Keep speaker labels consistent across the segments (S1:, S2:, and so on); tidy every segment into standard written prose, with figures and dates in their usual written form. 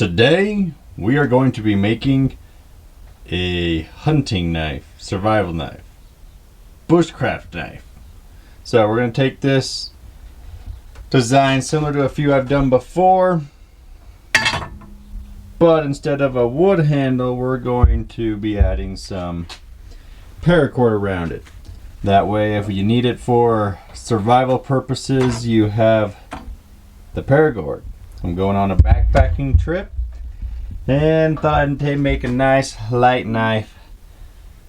S1: Today we are going to be making a hunting knife, survival knife, bushcraft knife. So we're going to take this design similar to a few I've done before, but instead of a wood handle we're going to be adding some paracord around it. That way if you need it for survival purposes you have the paracord. I'm going on a backpacking trip and thought I'd make a nice light knife.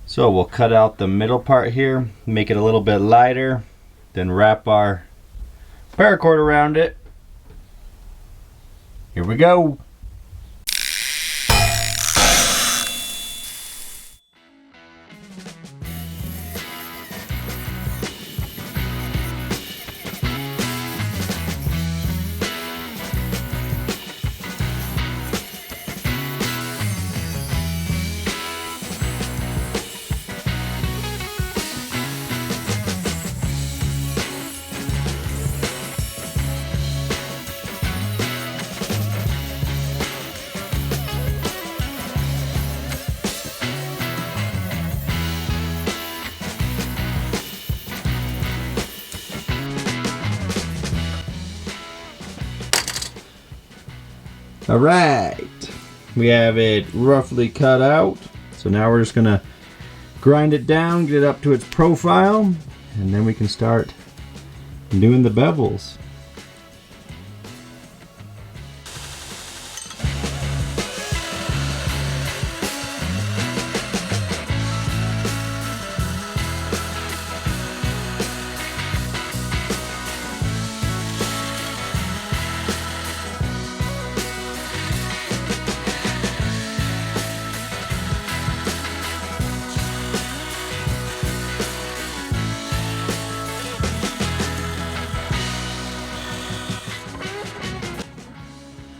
S1: So we'll cut out the middle part here, make it a little bit lighter, then wrap our paracord around it. Here we go. Alright, we have it roughly cut out. So now we're just gonna grind it down, get it up to its profile, and then we can start doing the bevels.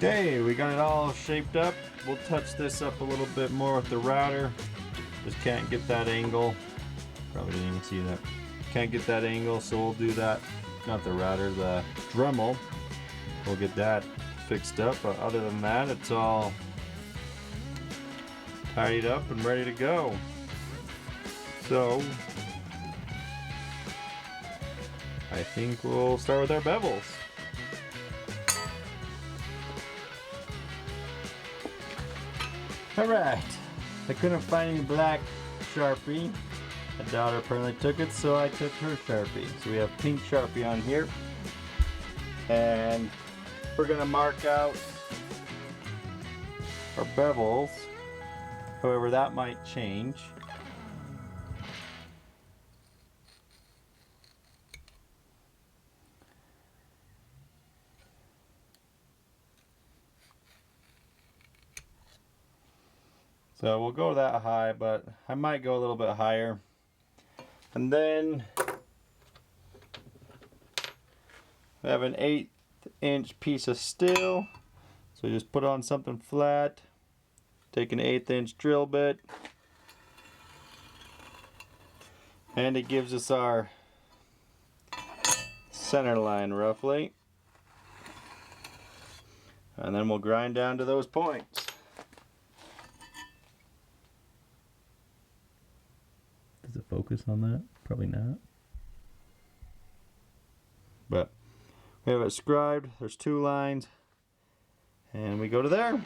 S1: Okay, we got it all shaped up. We'll touch this up a little bit more with the router. Just can't get that angle. Probably didn't even see that. Can't get that angle, so we'll do that. Not the router, the Dremel. We'll get that fixed up, but other than that, it's all tidied up and ready to go. So, I think we'll start with our bevels. Alright, I couldn't find any black Sharpie. My daughter apparently took it, so I took her Sharpie. So we have pink Sharpie on here. And we're going to mark out our bevels. However, that might change. So we'll go that high, but I might go a little bit higher. And then I have an 1/8 inch piece of steel. So just put on something flat, take an 1/8 inch drill bit, and it gives us our center line roughly. And then we'll grind down to those points. Does it focus on that? Probably not. But we have it scribed. There's 2 lines. And we go to there.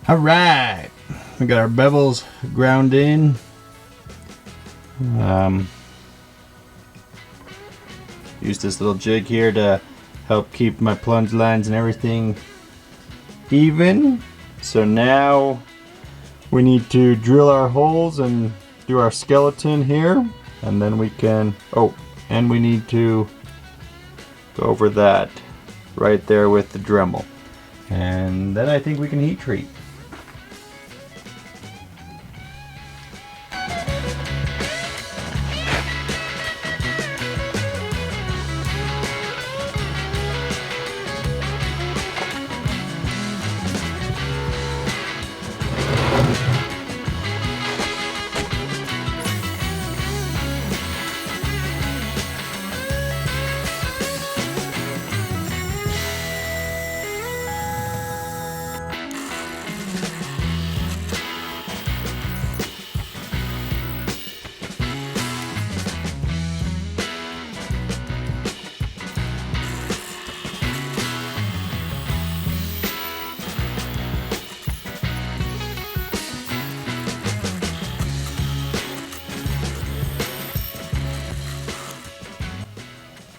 S1: All right, we got our bevels ground in. Use this little jig here to help keep my plunge lines and everything even. So now we need to drill our holes and do our skeleton here, and then we can, and we need to go over that right there with the Dremel. And then I think we can heat treat.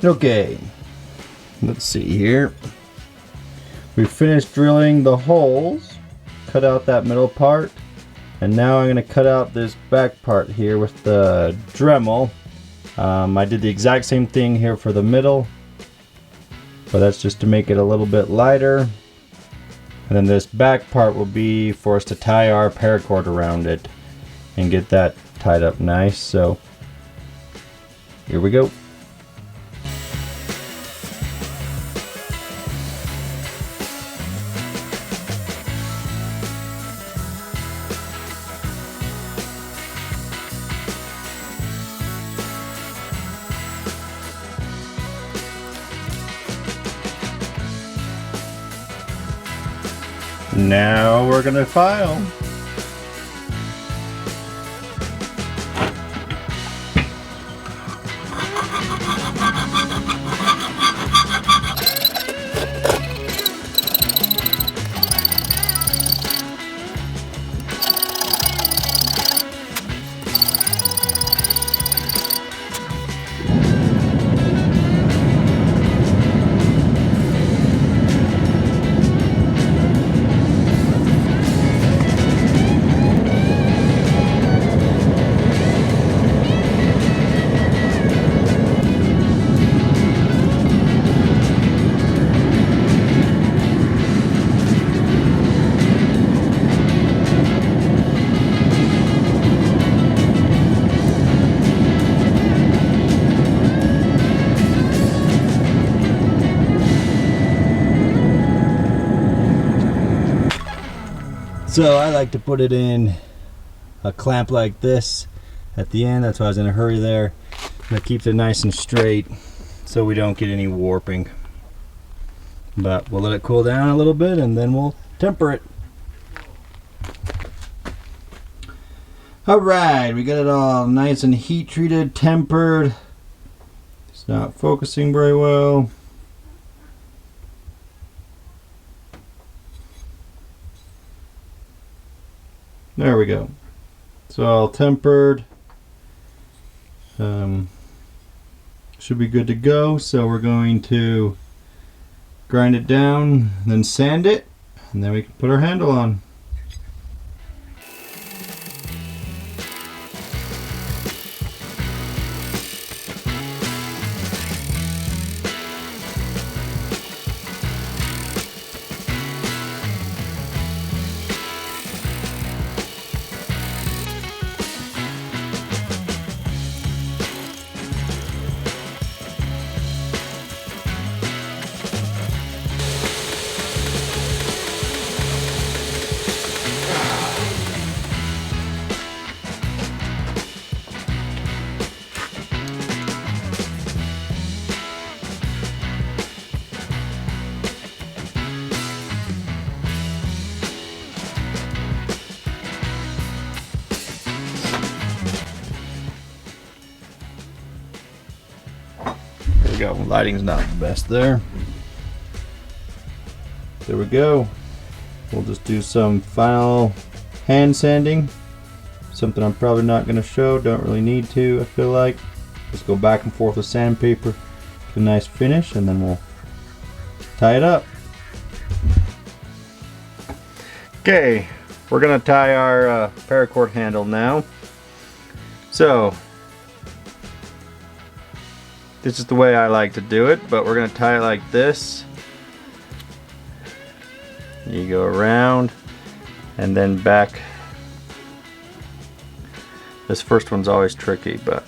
S1: Okay, let's see here. We finished drilling the holes, cut out that middle part, and now I'm going to cut out this back part here with the Dremel. I did the exact same thing here for the middle, but that's just to make it a little bit lighter. And then this back part will be for us to tie our paracord around it and get that tied up nice. So here we go. Now we're gonna file. So I like to put it in a clamp like this at the end. That's why I was in a hurry there. That keeps it nice and straight so we don't get any warping. But we'll let it cool down a little bit and then we'll temper it. Alright, we got it all nice and heat treated, tempered. It's not focusing very well. There we go. It's all tempered. Should be good to go. So we're going to grind it down, then sand it, and then we can put our handle on. There we go. Lighting's not the best there. There we go. we'll just do some final hand sanding. Something I'm probably not going to show, don't really need to, I feel like. Just go back and forth with sandpaper, get a nice finish, and then we'll tie it up. Okay, we're going to tie our paracord handle now. So, this is the way I like to do it, but we're going to tie it like this. You go around and then back. This first one's always tricky, but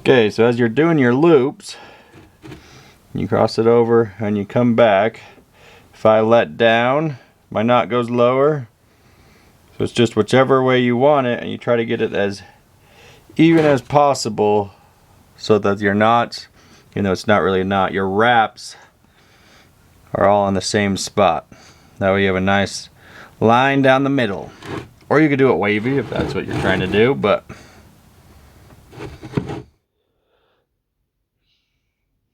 S1: okay, so as you're doing your loops, you cross it over and you come back. If I let down, my knot goes lower. So it's just whichever way you want it, and you try to get it as even as possible so that your knots, you know, it's not really a knot, your wraps are all in the same spot. That way you have a nice line down the middle. Or you could do it wavy if that's what you're trying to do, but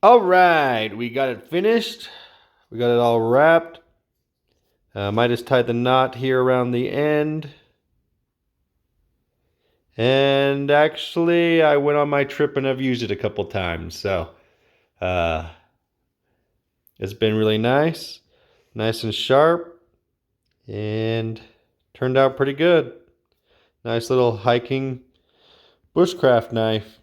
S1: alright, we got it finished. We got it all wrapped. I just tied the knot here around the end. And actually, I went on my trip and I've used it a couple times. So, it's been really nice. Nice and sharp. And turned out pretty good. Nice little hiking bushcraft knife.